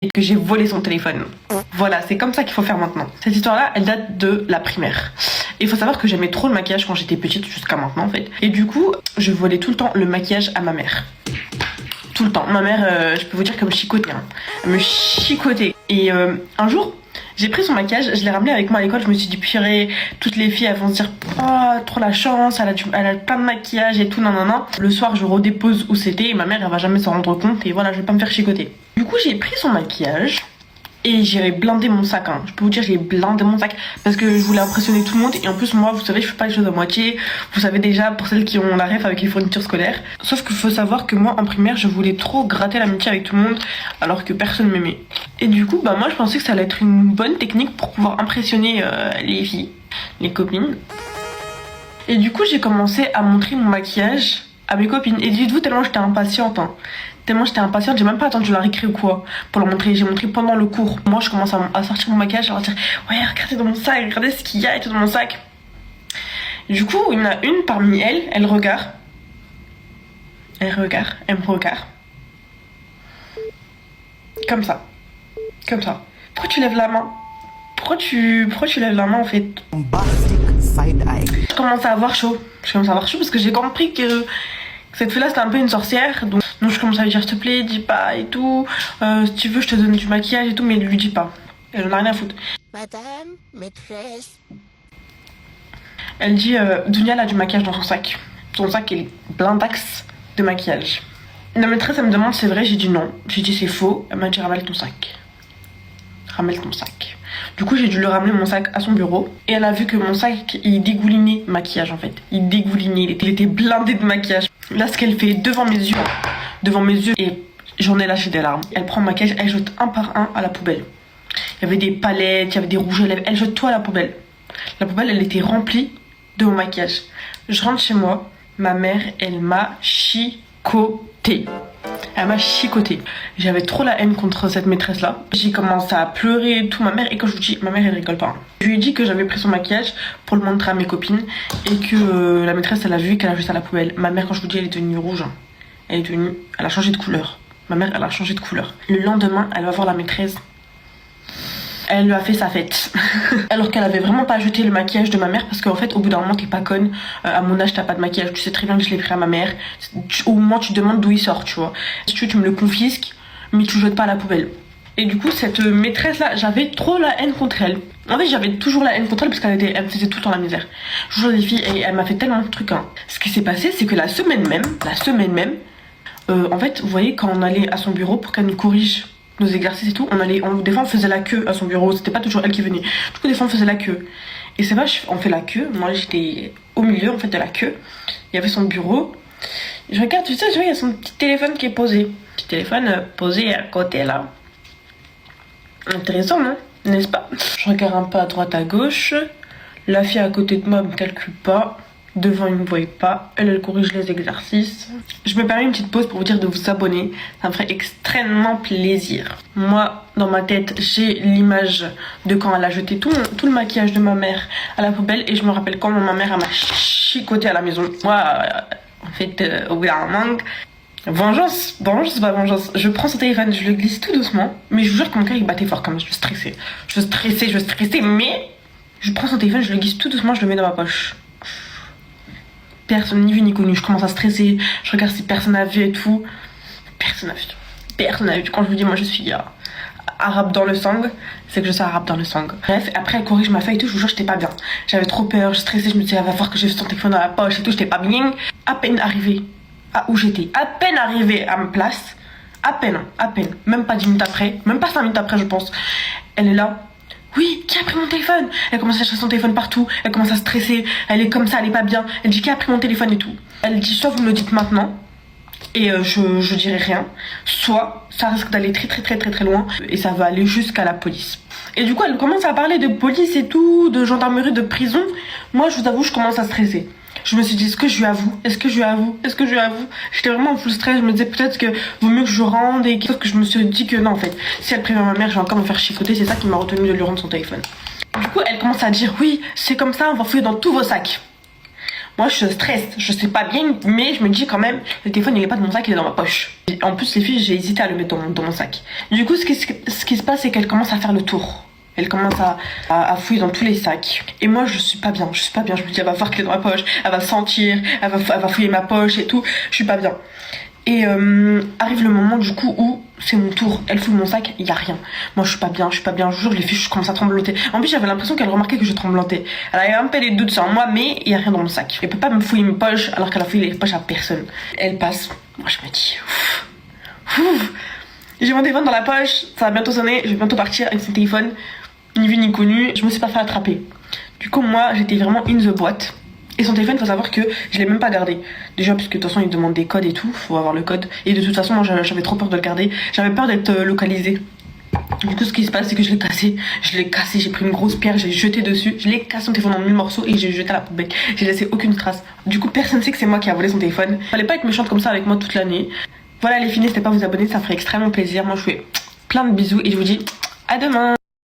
et que j'ai volé son téléphone. Voilà, c'est comme ça qu'il faut faire maintenant. Cette histoire-là, elle date de la primaire. Et il faut savoir que j'aimais trop le maquillage quand j'étais petite, jusqu'à maintenant en fait. Et du coup, je volais tout le temps le maquillage à ma mère. Tout le temps. Ma mère, je peux vous dire qu'elle me chicotait. Hein. Elle me chicotait. Et un jour, j'ai pris son maquillage, je l'ai ramené avec moi à l'école. Je me suis dit, purée, toutes les filles elles vont se dire, oh, trop la chance, elle a plein de maquillage et tout, non. Le soir, je redépose où c'était et ma mère, elle va jamais s'en rendre compte. Et voilà, je vais pas me faire chicoter. Du coup, j'ai pris son maquillage. Et j'ai blindé mon sac, hein. Je peux vous dire, j'ai blindé mon sac parce que je voulais impressionner tout le monde. Et en plus, moi, vous savez, je fais pas les choses à moitié. Vous savez déjà, pour celles qui ont la ref avec les fournitures scolaires. Sauf qu'il faut savoir que moi, en primaire, je voulais trop gratter l'amitié avec tout le monde alors que personne m'aimait. Et du coup, bah moi, je pensais que ça allait être une bonne technique pour pouvoir impressionner les filles, les copines. Et du coup, j'ai commencé à montrer mon maquillage à mes copines. Et dites-vous, tellement j'étais impatiente, hein. Tellement j'étais impatiente, j'ai même pas attendu la récré ou quoi pour le montrer. J'ai montré pendant le cours. Moi, je commence à sortir mon maquillage, à leur dire ouais, regardez dans mon sac, regardez ce qu'il y a et tout dans mon sac. Du coup, il y en a une parmi elles, elle me regarde. Comme ça. Pourquoi tu lèves la main? Pourquoi tu lèves la main en fait? Je commence à avoir chaud. Parce que j'ai compris que cette fille-là c'était un peu une sorcière. Donc je commence à lui dire s'il te plaît, dis pas et tout. Si tu veux, je te donne du maquillage et tout, mais lui dis pas. Elle en a rien à foutre. Madame, maîtresse. Elle dit Dunia elle a du maquillage dans son sac. Son sac est blindax de maquillage. La maîtresse elle me demande c'est vrai, j'ai dit non. J'ai dit c'est faux. Elle m'a dit ramène ton sac. Du coup j'ai dû lui ramener mon sac à son bureau. Et elle a vu que mon sac il dégoulinait maquillage en fait. Il était blindé de maquillage. Là ce qu'elle fait devant mes yeux et j'en ai lâché des larmes. Elle prend le maquillage, elle jette un par un à la poubelle. Il y avait des palettes, il y avait des rouges à lèvres, elle jette tout à la poubelle. La poubelle elle était remplie de mon maquillage. Je rentre chez moi, ma mère elle m'a chicoté. J'avais trop la haine contre cette maîtresse là. J'ai commencé à pleurer et tout. Ma mère, et quand je vous dis, ma mère elle rigole pas. Je lui ai dit que j'avais pris son maquillage pour le montrer à mes copines et que la maîtresse elle a vu qu'elle a jeté à la poubelle. Ma mère, quand je vous dis, elle est devenue rouge. Hein. Elle a changé de couleur. Ma mère elle a changé de couleur. Le lendemain, elle va voir la maîtresse. Elle lui a fait sa fête. Alors qu'elle avait vraiment pas jeté le maquillage de ma mère. Parce qu'en fait, au bout d'un moment, t'es pas conne. À mon âge, t'as pas de maquillage. Tu sais très bien que je l'ai pris à ma mère. Au moins, tu demandes d'où il sort, tu vois. Si tu veux, tu me le confisques, mais tu jettes pas à la poubelle. Et du coup, cette maîtresse-là, j'avais trop la haine contre elle. En fait, j'avais toujours la haine contre elle parce elle me faisait tout le temps la misère. Je joue des filles et elle m'a fait tellement de trucs. Hein. Ce qui s'est passé, c'est que la semaine même, en fait, vous voyez, quand on allait à son bureau pour qu'elle nous corrige nos exercices et tout, des fois on faisait la queue à son bureau, c'était pas toujours elle qui venait. Du coup des fois on faisait la queue. Et c'est vrai, on fait la queue, moi j'étais au milieu en fait de la queue. Il y avait son bureau. Je regarde, tu sais, il y a son petit téléphone qui est posé. Petit téléphone posé à côté là. Intéressant, non? N'est-ce pas? Je regarde un peu à droite à gauche. La fille à côté de moi me calcule pas. Devant, il ne me voit pas. Elle corrige les exercices. Je me permets une petite pause pour vous dire de vous abonner. Ça me ferait extrêmement plaisir. Moi, dans ma tête, j'ai l'image de quand elle a jeté tout le maquillage de ma mère à la poubelle. Et je me rappelle comment ma mère m'a chicoté à la maison. Moi, en fait, au bout d'un moment... Vengeance, c'est pas vengeance. Je prends son téléphone, je le glisse tout doucement. Mais je vous jure que mon cœur il battait fort quand même. Je veux stresser. Mais je prends son téléphone, je le glisse tout doucement, je le mets dans ma poche. Personne ni vu ni connu, je commence à stresser, je regarde si personne a vu et tout. Personne n'a vu. Quand je vous dis moi je suis arabe dans le sang, c'est que je suis arabe dans le sang. Bref, après elle corrige ma feuille et tout, je vous jure j'étais pas bien. J'avais trop peur, je stressais, je me disais elle va voir que j'ai son téléphone dans la poche et tout, j'étais pas bien. À peine arrivée à où j'étais, à peine arrivée à ma place, à peine, même pas 10 minutes après, même pas 5 minutes après je pense, elle est là. Oui, qui a pris mon téléphone? Elle commence à chercher son téléphone partout, elle commence à stresser, elle est comme ça, elle est pas bien. Elle dit qui a pris mon téléphone et tout. Elle dit soit vous me le dites maintenant et je dirai rien, soit ça risque d'aller très loin et ça va aller jusqu'à la police. Et du coup elle commence à parler de police et tout, de gendarmerie, de prison. Moi je vous avoue je commence à stresser. Je me suis dit, est-ce que je lui avoue? J'étais vraiment en full stress, je me disais peut-être que vaut mieux que je rende et que je me suis dit que non en fait. Si elle prévient ma mère, je vais encore me faire chicoter, c'est ça qui m'a retenu de lui rendre son téléphone. Du coup, elle commence à dire, oui, c'est comme ça, on va fouiller dans tous vos sacs. Moi je stresse, je sais pas bien, mais je me dis quand même, le téléphone il est pas dans mon sac, il est dans ma poche. En plus les filles, j'ai hésité à le mettre dans mon sac. Du coup ce qui se passe c'est qu'elle commence à faire le tour. Elle commence à fouiller dans tous les sacs. Et moi je suis pas bien, je me dis elle va voir qu'elle est dans ma poche, elle va sentir, elle va fouiller ma poche et tout, je suis pas bien. Et arrive le moment du coup où c'est mon tour, elle fouille mon sac, il y a rien. Moi je suis pas bien, je vous jure les filles, je commence à trembloter. En plus j'avais l'impression qu'elle remarquait que je tremblotais. Elle avait un peu des doutes sur moi, mais il y a rien dans mon sac. Elle peut pas me fouiller mes poches alors qu'elle a fouillé les poches à personne. Elle passe, moi je me dis ouf. J'ai mon téléphone dans la poche, ça va bientôt sonner, je vais bientôt partir avec son téléphone, ni vu ni connu, je me suis pas fait attraper. Du coup moi j'étais vraiment in the boîte. Et son téléphone, faut savoir que je l'ai même pas gardé. Déjà, parce que de toute façon, il demande des codes et tout, faut avoir le code. Et de toute façon, moi, j'avais trop peur de le garder. J'avais peur d'être localisée. Du coup, ce qui se passe, c'est que je l'ai cassé. J'ai pris une grosse pierre, j'ai jeté dessus. Je l'ai cassé son téléphone en 1000 morceaux et j'ai jeté à la poubelle. J'ai laissé aucune trace. Du coup, personne sait que c'est moi qui a volé son téléphone. Fallait pas être méchante comme ça avec moi toute l'année. Voilà, les filles, n'hésitez pas à vous abonner, ça ferait extrêmement plaisir. Moi, je vous fais plein de bisous et je vous dis à demain.